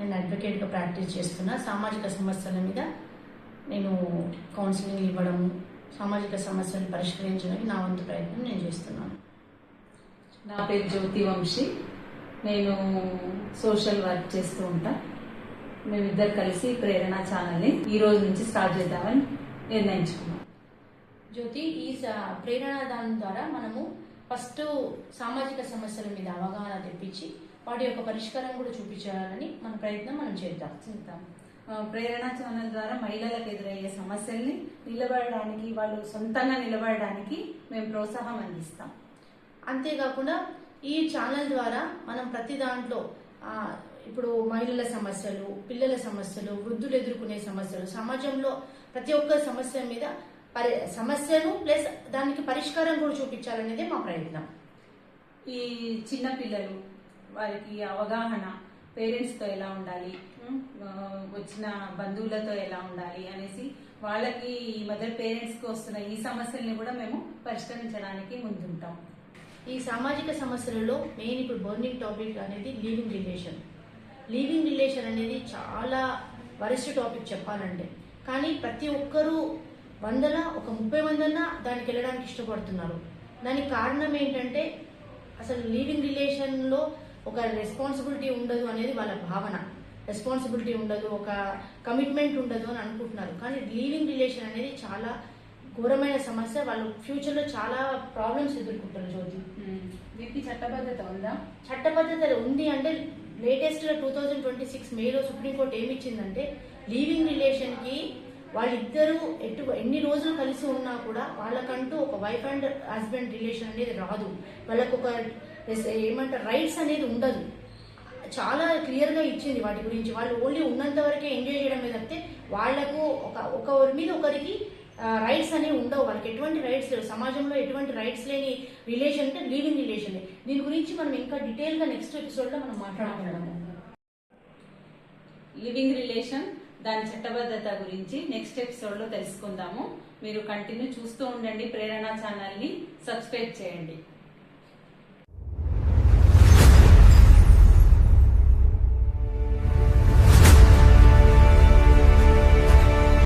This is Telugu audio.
నేను అడ్వకేట్గా ప్రాక్టీస్ చేస్తున్నా. సామాజిక సమస్యల మీద నేను కౌన్సిలింగ్ ఇవ్వడం, సామాజిక సమస్యలు పరిష్కరించడానికి నా వంతు ప్రయత్నం నేను చేస్తున్నాను. నా పేరు జ్యోతి వంశీ. నేను సోషల్ వర్క్ చేస్తూ ఉంటా. మేమిద్దరు కలిసి ప్రేరణ ఛానల్ని ఈ రోజు నుంచి స్టార్ట్ చేద్దామని నిర్ణయించుకున్నాం. జ్యోతి, ఈ ప్రేరణ దాని ద్వారా మనము ఫస్ట్ సామాజిక సమస్యల మీద అవగాహన తెప్పించి వాటి యొక్క పరిష్కారం కూడా చూపించాలని మన ప్రయత్నం మనం చేద్దాం. ప్రేరణ ఛానల్ ద్వారా మహిళలకు ఎదురయ్యే సమస్యల్ని నిలబడడానికి, వాళ్ళు సొంతంగా నిలబడడానికి మేము ప్రోత్సాహం అందిస్తాం. అంతేకాకుండా ఈ ఛానల్ ద్వారా మనం ప్రతి దాంట్లో ఇప్పుడు మహిళల సమస్యలు, పిల్లల సమస్యలు, వృద్ధులు ఎదుర్కొనే సమస్యలు, సమాజంలో ప్రతి ఒక్క సమస్య మీద సమస్యను ప్లస్ దానికి పరిష్కారం కూడా చూపించాలనేదే మా ప్రయత్నం. ఈ చిన్న పిల్లలు వారికి అవగాహన, పేరెంట్స్తో ఎలా ఉండాలి, వచ్చిన బంధువులతో ఎలా ఉండాలి అనేసి వాళ్ళకి ఈ మదర్ పేరెంట్స్కి వస్తున్న ఈ సమస్యల్ని కూడా మేము పరిష్కరించడానికి ముందుంటాం. ఈ సామాజిక సమస్యలలో మెయిన్ ఇప్పుడు బర్నింగ్ టాపిక్ అనేది లీవింగ్ రిలేషన్. లీవింగ్ రిలేషన్ అనేది చాలా వరస్ట్ టాపిక్ చెప్పాలంటే, కానీ ప్రతి ఒక్కరూ ఒక 30 మందన్నా దానికి వెళ్ళడానికి ఇష్టపడుతున్నారు. దానికి కారణం ఏంటంటే అసలు లీవింగ్ రిలేషన్లో ఒక రెస్పాన్సిబిలిటీ ఉండదు అనేది వాళ్ళ భావన. రెస్పాన్సిబిలిటీ ఉండదు, ఒక కమిట్మెంట్ ఉండదు అని అనుకుంటున్నారు. కానీ లీవింగ్ రిలేషన్ అనేది చాలా ఘోరమైన సమస్య. వాళ్ళు ఫ్యూచర్లో చాలా ప్రాబ్లమ్స్ ఎదుర్కొంటారు. జ్యోతి, దీనికి చట్టబద్ధత ఉందా? చట్టబద్ధత ఉంది. అంటే లేటెస్ట్గా 2026 మేలో సుప్రీంకోర్టు ఏమిచ్చిందంటే, లీవింగ్ రిలేషన్కి వాళ్ళిద్దరూ ఎన్ని రోజులు కలిసి ఉన్నా కూడా వాళ్ళకంటూ ఒక వైఫ్ అండ్ హస్బెండ్ రిలేషన్ అనేది రాదు. వాళ్ళకు ఒక ఏమంటారు రైట్స్ అనేది ఉండదు. చాలా క్లియర్గా ఇచ్చింది వాటి గురించి. వాళ్ళు ఓన్లీ ఉన్నంత వరకే ఎంజాయ్ చేయడమే తప్పితే వాళ్లకు ఒకరి మీద ఒకరికి రైట్స్ అనేవి ఉండవు. వాళ్ళకి ఎటువంటి రైట్స్ లేవు. సమాజంలో ఎటువంటి రైట్స్ లేని రిలేషన్ అంటే లీవింగ్ రిలేషన్. దీని గురించి మనం ఇంకా డీటెయిల్గా నెక్స్ట్ ఎపిసోడ్లో మనం మాట్లాడుకుందాము. లివింగ్ రిలేషన్, దాని చట్టబద్ధత గురించి నెక్స్ట్ ఎపిసోడ్లో తెలుసుకుందాము. మీరు కంటిన్యూ చూస్తూ ఉండండి. ప్రేరణ ఛానల్ని సబ్స్క్రైబ్ చేయండి.